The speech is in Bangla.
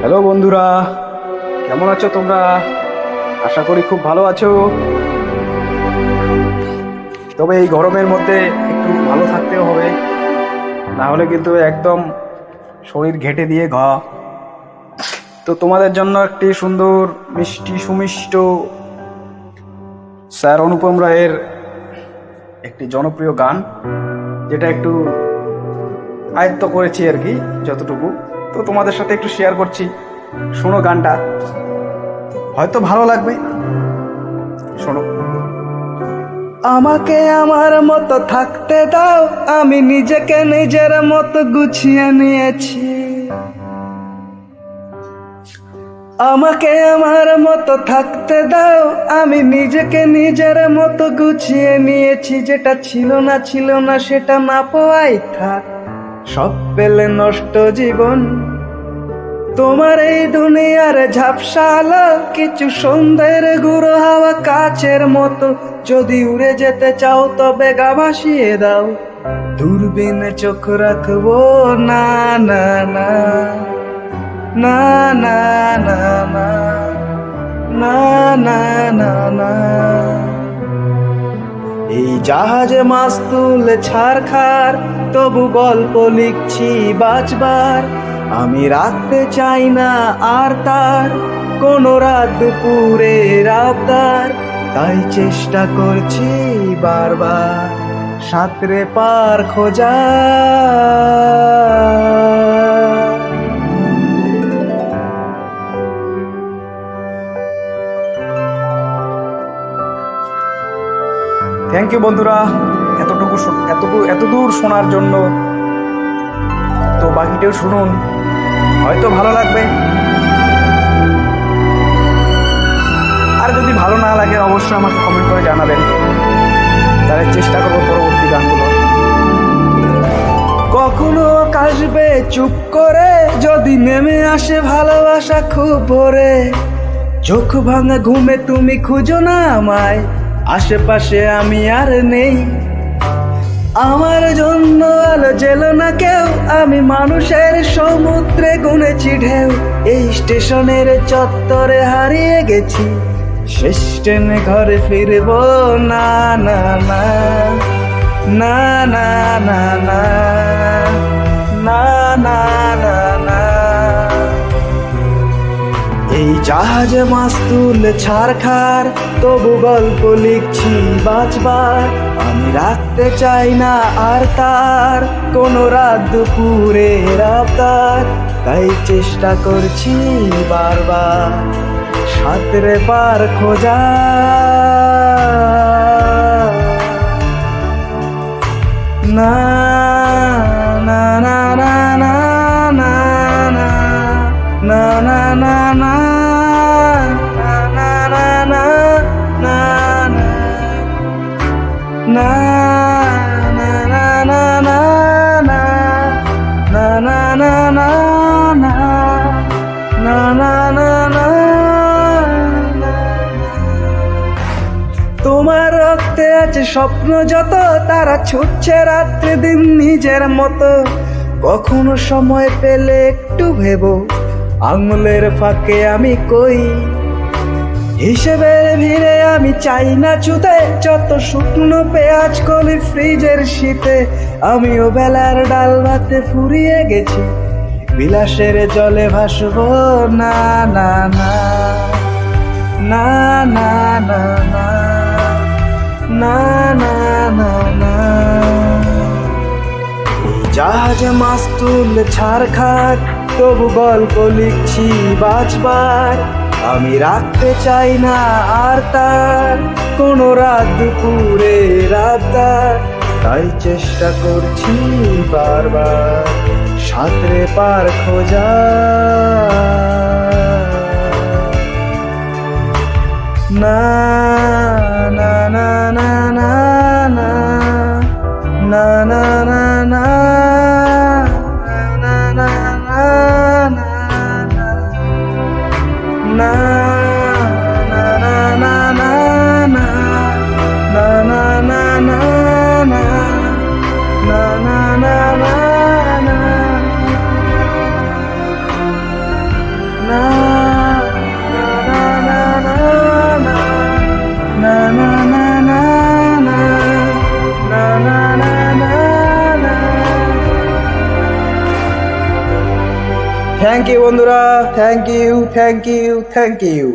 হ্যালো বন্ধুরা, কেমন আছো তোমরা? আশা করি খুব ভালো আছো। তবে এই গরমের মধ্যে একটু ভালো থাকতেও হবে, না হলে কিন্তু একদম শরীর ঘেঁটে দিয়ে ঘা। তো তোমাদের জন্য একটি সুন্দর মিষ্টি সুমিষ্ট স্যার অনুপম রায়ের একটি জনপ্রিয় গান, যেটা একটু আয়ত্ত করেছি আর কি যতটুকু। তো তোমাদের সাথে একটু শেয়ার করছি, শোনো গানটা, হয়তো ভালো লাগবে। শোনো। আমাকে আমার মতো থাকতে দাও, আমি নিজেকে নিজের মতো গুছিয়ে নিয়েছি। আমাকে আমার মতো থাকতে দাও, আমি নিজেকে নিজের মতো গুছিয়ে নিয়েছি। যেটা ছিল না সেটা না পাওয়াই থাক, সব পেলে নষ্ট জীবন। তোমার এই দুনিয়ার ঝাপসা আলো, কিছু সন্ধ্যের গুঁড়ো হাওয়া কাচের মতো। যদি উড়ে যেতে চাও তবে গা ভাসিয়ে দাও, দূরবীনে চোখ রাখবো না না না না না না না না না না না। এই জাহাজে মাছ তুলে ছাড়খার, তবু গল্প লিখছি বাঁচবার। আমি রাখতে চাই না আর তার কোনো রাত দুপুরে রাবদার, তাই চেষ্টা করছি বারবার সাঁতরে পার খোঁজা। থ্যাংক ইউ বন্ধুরা, এতদূর শোনার জন্য। তো বাকিটাও শুনুন, হয়তো ভালো লাগবে। আর যদি ভালো না লাগে অবশ্যই আমাকে কমেন্ট করে জানাবেন, তাহলে চেষ্টা করবো পরবর্তী গানগুলো। কখনো কাশবে চুপ করে, যদি নেমে আসে ভালোবাসা খুব ভোরে। চোখ ভাঙা ঘুমে তুমি খুঁজো না আমায়, আশেপাশে আমি আর নেই। আমার জন্য আলো জেলো না কেউ, আমি মানুষের সমুদ্রে গুনেছি ঢেউ। এই স্টেশনের চত্বরে হারিয়ে গেছি, শেষ ট্রেনে ঘরে ফিরবো না না না না না না না না না না না। এই জাহাজে মাছ তুলে ছাড়খার, তবু গল্প লিখছি বাঁচবার। আমি রাখতে চাই না আর তার কোনো রাত দুপুরে রাবদার, তাই চেষ্টা করছি বারবার সাঁতরে পার খোঁজা। না না না না না না না না না না না তোমার রক্তে আছে স্বপ্ন যত, তারা ছুটছে রাত্রি দিন নিজের মতো। কখনো সময় পেলে একটু ভেবো, আঙুলের ফাঁকে আমি কই। হিসেবের ভিড়ে আমি চাই না ছুতে, যত শুকনো পেঁয়াজ কলি ফ্রিজের শীতে। আমিও বেলার ডাল ভাতে ফুরিয়ে গেছি, বিলাসের জলে ভাসবো না না না না না না না না না না না। জাহাজে মাছ তুলে ছাড়খার, তবু গল্প লিখছি বাঁচবার। আমি রাখতে চাই না আর তার কোনো রাত দুপুরে রাবদার, তাই চেষ্টা করছি বারবার সাঁতরে পার খোঁজা। না না না না না না না না না না না না থ্যাংক ইউ বন্ধুরা, thank you, thank you, thank you.